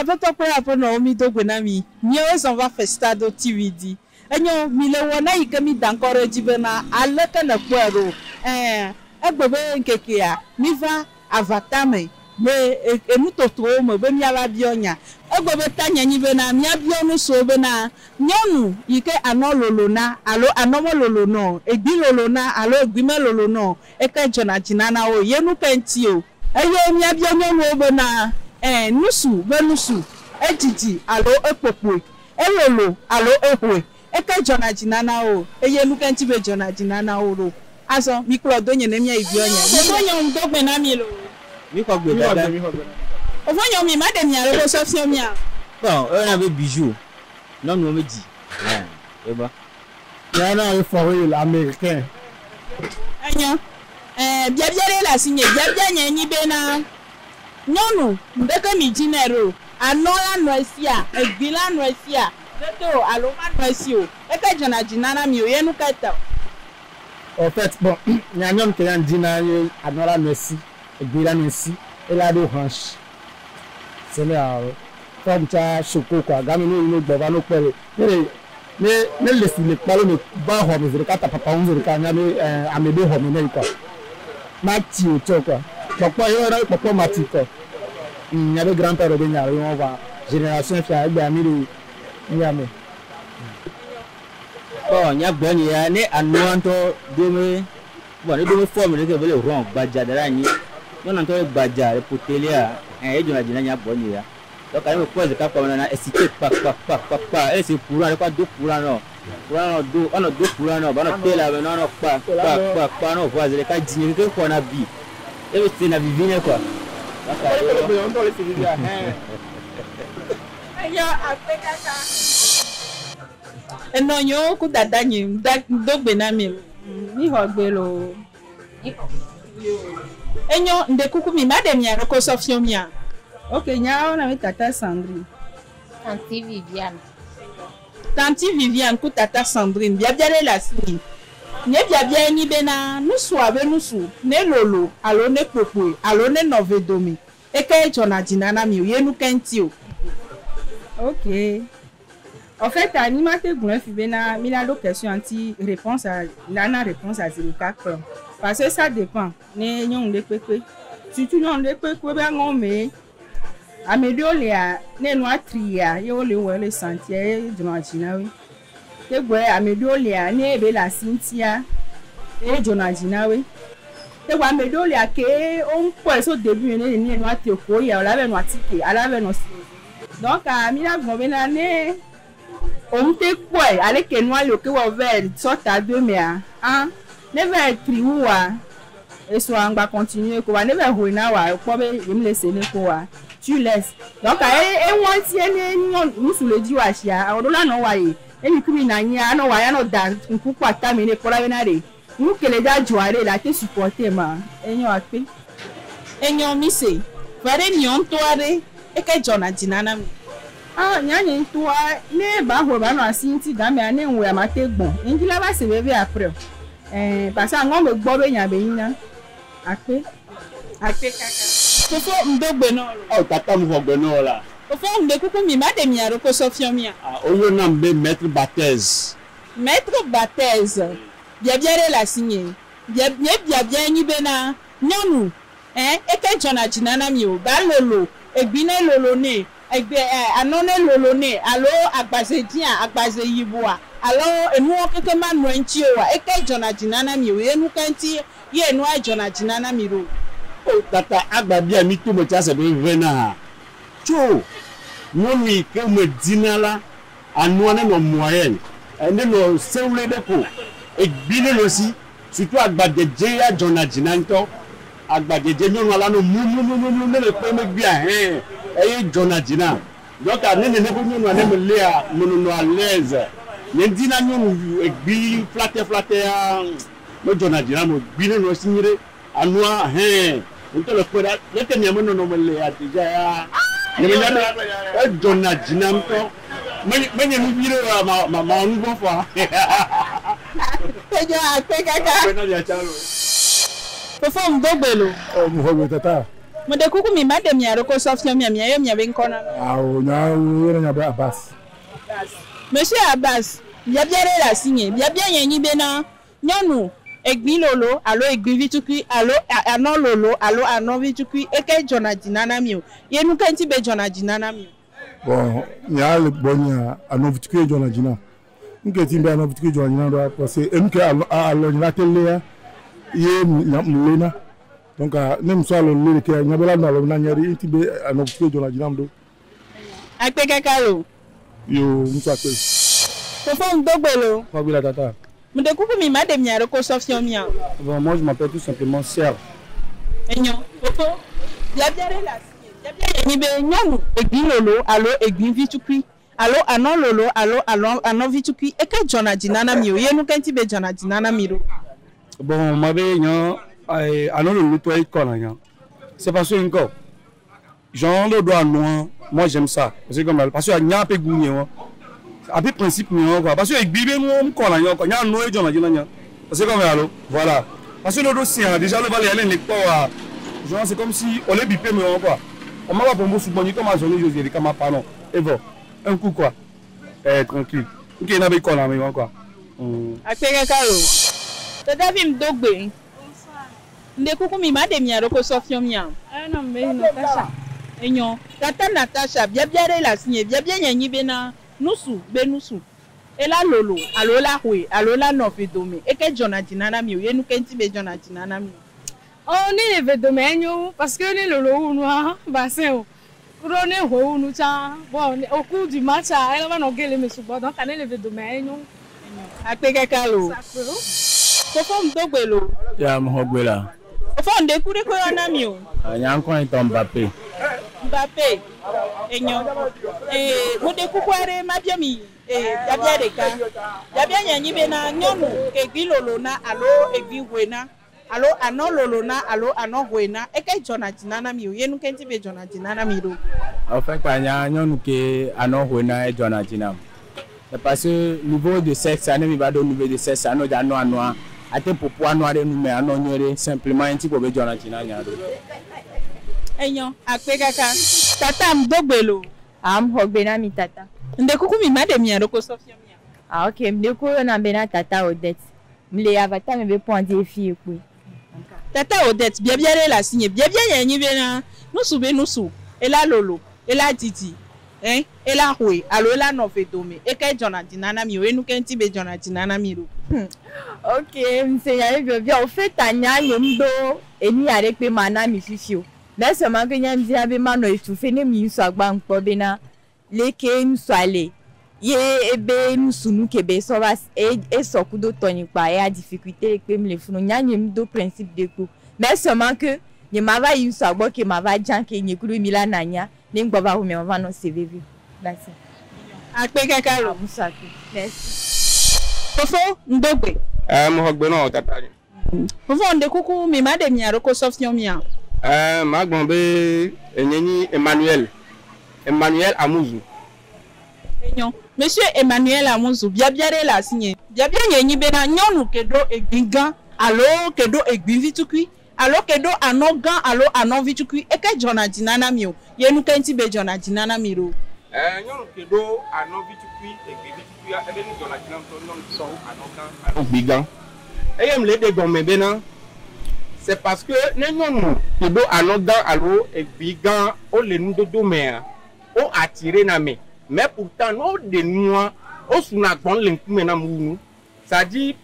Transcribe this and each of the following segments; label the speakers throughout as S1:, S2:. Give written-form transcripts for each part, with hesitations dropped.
S1: Après toi pour après non mi do gbenami. Nyo on va faire stade TVD. Enyo mi le wona ikemi dankore jibena alaka na kwero. Egbebe nkeke ya mi va avatame. Me emutoto mo be mi ala bionya. Egbebe tanya nyi be na mi abionu so be na nyonu ike anololona alo anomololo no egbi lolona alo egbime lolono eke jona jinana o yenu penti o eyo mi abionu mo be na nusu benusu ejiji alo epopo elolo alo ehwe eke jona jinana o eyenu penti be jona jinana o ro aso mi klo do nyene mi ibionya mi bonyo ndogbe na mi lo
S2: mi ko gbe dada
S1: o bonyo mi ma de mi aro so fi mi a
S2: bon on avait bijou non no meji et ba
S3: ya na e foil américain
S1: enyo biabiare la sinye biabia nya nyi be na nyonu ndeke mi jinero anola noisia egbila noisia deto aloma noisio eke jana jinana mi oyenu keta
S3: en fait bon nyanyom ke yan dina anola noisi egbila noisi ela do hanche c'est là comme ça choko quoi gami no gbova no pere ne laisse le palo ne ba ho me zerika ta papa on zerika nya me amebe ho me ne quoi mati o to quoi papa yo ra papa mati ko nya be grand père de nya yo va génération fi agba mi ro nya me
S2: bon nya gbo ni ya ne anuanto do me bon ne do me forme ne ke bele ron gbaja dara ni no na to gbaja re potelia e jona jina nya gbo ni ya donc quand même pose ka ko na esike pa e se pour quoi do pour no do on do pour no ba no tela be no pa no voiser le ka dini ke ko na bi e be se na vivine quoi
S1: ayo apekaka enonyo ku dada nyi dogbe na mi mi hogbe lo enyo ndekuku mi ma de mi aro ko sofio mi a. Ok, nya ona mi tata Sandrine. Tanti Viviane ku tata Sandrine. Biabiale la sini. Nye biabia ni bena nusu abe nusu ne lolo alo ne popo alo ne novedomi. Eke jona jinana mi yenu kenti o.
S4: Ok. En fait, animateur Goulin Fibena, il a l'occasion anti réponse à la réponse à 04. Parce que ça dépend. Ne nyon de pepe. Surtout nyon de pepe ben on met. Amédiolia, ne noa tria, yo le wele sentier de Marginawi. Te boy Amédiolia, ne be la Cynthia, et Jonaginawi. Te wa Amédiolia ke on peut au début ne noa teko ya la noa tike, ala ve no. Donc a mi la gomena ne on te quoi, ale ke noa le ke wa ver sorta de mea. Ne ve triwa. Et soit on va continuer quoi, ne ve hoina wa, ko be im laisser ne quoi. Tu laisses. Donc, on tient nous sous le dieu à chia. On l'a noyé. Et nous criminons, on va nous dans un coup de terminer pour la venir. Nous que les gars jouaient là, te supporter, ma. Et nous a fait.
S1: Et nous missé. Varé nyon toare. Et que John a dit nana.
S4: Ah, nyan toi, ne ba ho ba no asinti ga me ane nwe amate gbon. Nji la ba se bebe après. Parce que on me gbo be nya be yin. Ape. Ape kaka.
S1: Fofo ndogbe no
S3: oh tata mo gbe no la
S1: fofo ndekuku mi ma de mi aro ko sofio mi a
S3: oyo na mbe maître Bathèse
S1: biabiare la signé biabia nyi be na nyonu eke jona jinana mi o ba lolo egbine lolo ne egbe anone lolo ne alo agbaze dia agbaze yiboa alo enu okeke ma no nchi o wa eke jona jinana mi o enu kanti ye enu a jona jinana mi ro
S3: oh tata agbabia mi to mo cha se be vena cho noni ke mo dinala anu na no moyen ene no sewle de ko egbine lo si surtout agbadeje ya jona jinanto agbadeje nyonu ala no mu ne le pe me bia eye jona jina donc anene ne ko nyonu ane me le a no à l'aise ne dina nyonu egbi flatte ya no jona jina mo gbine no sinyire anua untuk lepas dia kan yang mana normal ya déjà ya ni mana jona jina mto mwenye mbiro ma ngo fa
S1: teja kaka fofo mdogbelo
S3: oh mo tata
S1: Mo de kuku mi madam ya roko sofia mi ya mi be nkona.
S5: O nya yere nya ba Abbas.
S1: Monsieur Abbas, bien la signé. Bien yenyi be na nyonu egbi lolo, allo egbi vitukui, allo anon lolo, allo anon vitukui eke jona dinana mi o. Ye nu kan ti be jona dinana mi.
S5: Bon, nya le bonya anon vitukui jona dina. Nke ti be anon vitukui jona dina do parce que emke allo nya tele ya ye mlena. Donc nem so allo le ke nya bela na lo na nyari ti be anon vitukui jona dina mdo.
S1: Akpe kakalo.
S5: Yo musa pe.
S1: Fofo ndogbelo.
S5: Fabila tata.
S1: Mo de kuku mi madam ya roko sofia mi ya.
S5: Bon, moi je m'appelle tout simplement Serge.
S1: Enyo, fofo. Bien la signé. Bien yenyi be nyonu egbi lolo, allo egbi vitukui. Allo anon lolo, allo anon vitukui eke jona dinana mi o. Ye nu kan ti be jona dinana mi ro.
S5: Bon, moi be nyan anon lolo to e kona nyan. C'est parce que encore Jean le doigt noir, moi j'aime ça. C'est comme parce que n'y a pas goût ni à peu principe ni quoi. Parce que avec bibé nous on y a noé John a dit là. C'est comme alors voilà. Parce que le dossier déjà le valet aller pas genre c'est comme si on les bipé mais quoi. On m'a pas pour moi sous bonne comme à journée José comme à pardon. Et bon, un coup quoi. Tranquille. OK, n'a pas quoi là mais quoi.
S1: Akpeke kalo. Tata vi mdogbe. Nde kuku mi madam ya roko sofia mi ya.
S4: Non mais Natasha.
S1: Enyo, tata Natasha, bien la signé, bien yenyi be na nusu, be nusu. Et la lolo, allo la hwe, allo la no fe dome. E ke jona dinana mi o, ye nu kenti be jona dinana mi.
S6: Oh, ni le vedomenyo parce que ni lolo noir bassin. Rone ho nu cha. Bon, au cours du match, elle va no gele me subo donc ane le vedomenyo.
S1: Akpeke kalo. Fofo mdogbelo.
S2: Ya mhogbela.
S1: Fofo nde kure ko yana mi o.
S2: Nyanko ito Mbappé.
S1: Mbappé. Enyo. Mo de kukware mabiami yabia deka. Yabia yenyi be na nyonu egbi lolo na allo egbi hwena. Allo anon lolo na allo anon hwena. Eke jona dinana mi o. Ye nu kenti be jona dinana mi ro.
S2: En fait pa nyonu ke anon hwena e jona dinam. C'est parce que niveau de sexe, ça n'est pas de niveau de sexe, ça n'est pas noir. À tes propos noirs nous mais anon nyore simplement un petit peu de jona dinana.
S1: Enyo, akpe kaka. Tata mdogbelo.
S7: Hogbena mi tata.
S1: Nde kuku mi madam ya roko sofia mi ya.
S7: Ok, mde ko na bena tata Odette. Mle avata me be pointe fille ko.
S1: Tata Odette, bien la signé, bien yenyi be na nusu. Et la lolo, et la titi. Hein? Et la hwe, allo la no fe dome. E ke jona dinana mi o, e nu kenti be jona dinana mi ro.
S7: Ok, msenya bien au fait tanya nyomdo eni arek pe mana mi fifio. Mais seulement que nyam dia be mano estufe ne mi so agba npo be na leke nso ale. Ye ebe nsunu kebe so bas e sokudo toni pa e a difficulté pe me le funu nyanyem do principe de ko. Mais seulement que ni mava yuso agbo ke mava jan ke nyekuru mila nanya ni ngbo ba hu me mava no CV. That's it.
S1: Akpe kakalo.
S7: Musaki. Merci.
S1: Fofo ndogbe.
S8: Mhogbe no tata.
S1: Fofo nde kuku mi madam ya roko sofia mi ya.
S8: Magbonbe enyenyi Emmanuel Amuzu.
S1: Enyo, Monsieur Emmanuel Amuzu, bien la signé. Bien yenyi be na nyonu kedo egbigan, allo kedo egbi vitukui, allo kedo anogan, allo anon vitukui, eke jona dinana mi o. Ye nu kenti be jona dinana mi ro.
S8: Nyonu kedo anon vitukui egbi vitukui ebe ni jona dinana to non so anogan egbigan. Eyem le de gomme be na. C'est parce que nous kedo anogan allo egbigan o le nu dodo me o attirer na me. Mais pourtant nous de nous au sunagbon l'inkume na munu. Ça dit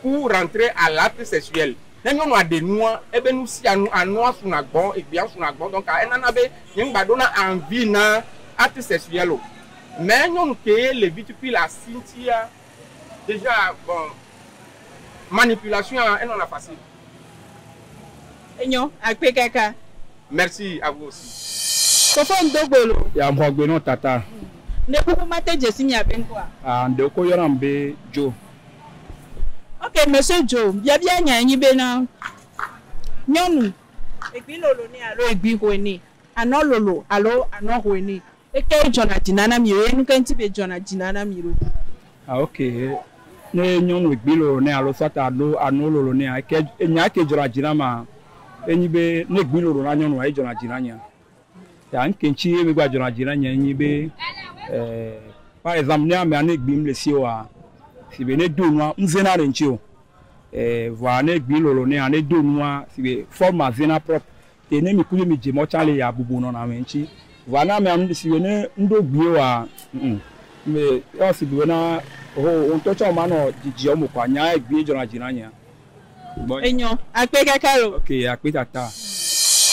S8: pour rentrer à l'acte sexuel. Nous a de nous ebe nous si anu anoa sunagbon et bien sunagbon donc enana be nyengba dona envie na acte sexuel. Mais nous que les vitupi la Cynthia déjà bon manipulation elle en a facile.
S1: Enyo, akpe kaka.
S8: Merci à vous aussi.
S1: Fofo ndogbolo.
S5: Ya mhogbe no tata.
S1: Nde kuku mate jesi mi abenkwa.
S5: Nde ko yoram be Joe.
S1: Ok, Monsieur Joe, bien yenyi be na nyonu egbi lolo ni allo egbi hweni. Anon lolo, allo anon hweni. Eke jona dinana mi o, e nu kenti be jona dinana mi ro.
S5: Ok. Ne nyonu egbi lolo ne allo sata allo anon lolo ne eke nya ke jora dinama. enyi be ne gbi loro na nyɔnu ayi dzɔna dzi na nya ya nkentsi ebe gba dzɔna dzi na nya enyi be par exemple ne amea ne gbim le si wa si be ne do nua nzena le ŋtsi o voa ne gbi loro ne ne do nua si be forme azena propre te ne mi kuye mi dze mɔ tsa le ya bubu nɔ na me ŋtsi voa ne amea si be ne ŋdo gbi wa me yɔ si be na o ŋutɔ tsɔ ma nɔ dzidzi ɔmo kɔ anya egbi dzɔna dzi na nya.
S1: Enyo, akpe kakalo.
S5: Ok, akpe tata.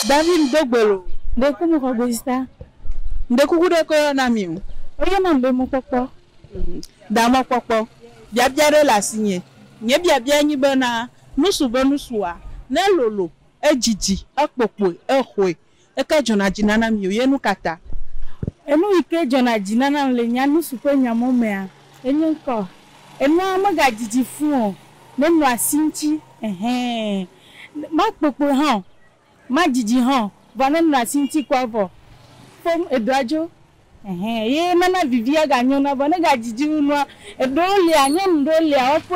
S1: David Dogbelo.
S6: Ndeku mu kogista.
S1: Ndeku kude ko na mi o.
S6: Oye na mbe mu popo.
S1: Da mo popo. Bia bia re la sinye. Nye bia bia nyi be na nusu be nusuwa. Ne lolo, ejiji, akpopo, ehwe. Eka jona jina na mi o ye nu kata.
S6: Enu ike jona jina na le nya nusu pe nya mo me a. Enyo ko. Enu amaga jiji fun o. Ne nu asinchi. Ma kpokpo hàn ma jiji hàn vana na sinti kwavo fom edoajo ye nana vivia ga nyona vana ga jiji unwa edole anya ndole opo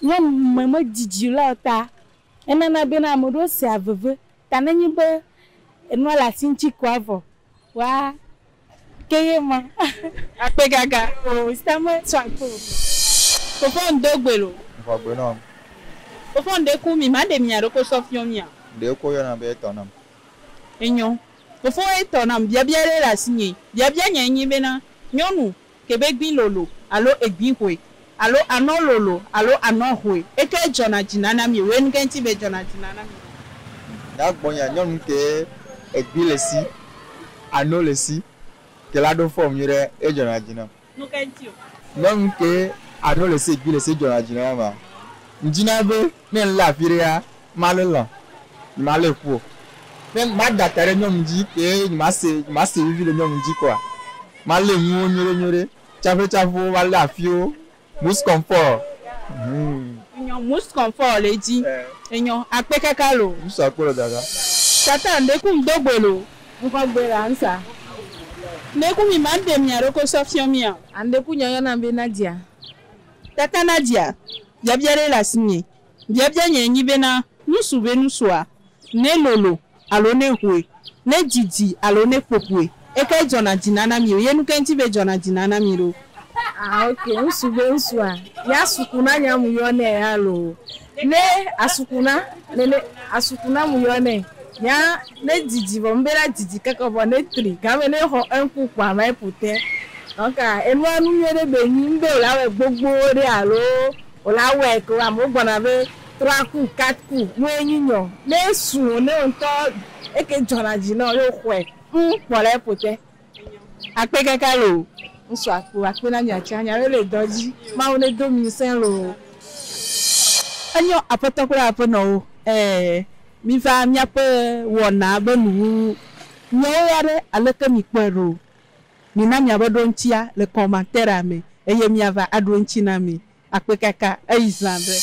S6: nya mama jiji la ta enana be na modo se aveve tananyi be enwa la sinti kwavo wa keye ma
S1: akpe gaga
S6: o stama tsanko
S1: Fofo Ndogbelo
S9: Fofo no
S1: Fofo ndeku mi ma de mi aroko sofion mi a
S9: de ko yo na be tonam
S1: enyo Fofo etonam bia bia re la sinye bia bia nya nyi be na nyonu kebe gbin lolo alo egbin hwe alo ano lolo alo ano hwe eke jona jinana mi we nkenti be jona jinana mi
S9: na gbonya nyonu ke egbin le si ano le si ke la do form yire e jona jinam
S1: no kenti o
S9: nyonu ke ano le si egbin le si jona jinam ma njina be ne la firia malala male ku men ma datare nyom ji ke ma se vivi le nyom ji kwa male nyu nyore chafu wala fio mus comfort
S1: enyo mus comfort le ji enyo akpe kakalo
S9: mus akoro dada
S1: tata Ndeku Ndogbelo
S4: Nko gbera ansa.
S1: Ndeku mi ma de mi aroko sofion mi a
S4: Andeku nyoyo na be Nadia.
S1: tata Nadia bia bia re la sinye bia bia nya nyi be na nusu be nusuwa ne lolo alo ne hwe ne jiji alo ne popwe eke jona jinana mi o ye nu kenti be jona jinana mi ro
S4: Okay, nsube nsua. Ya sukuna nya mu yo ne halo. Ne asukuna mu yo ne. Ya ne jiji bo mbera jiji kaka bo ne 3. Ga me ne ho enku kwa mai pute. Oka enu anu nyere be nyi mbe olawe gbogbo re alo. Olawe ko amogbona be 3 ku 4 ku mu enyinyo. Ne su ne onto eke jona jina yo hwe. Pole pute.
S1: akpe kakalo
S4: Nso akpe na nyacha anya le doji ma one do mi sen lo
S1: anyo apotokura apono mi va mi ape wona benu nyo yare aleke mi kwero mi na mi abodo ntia le commentaire ame eye mi ava adro nchi na mi akpe kaka eizandre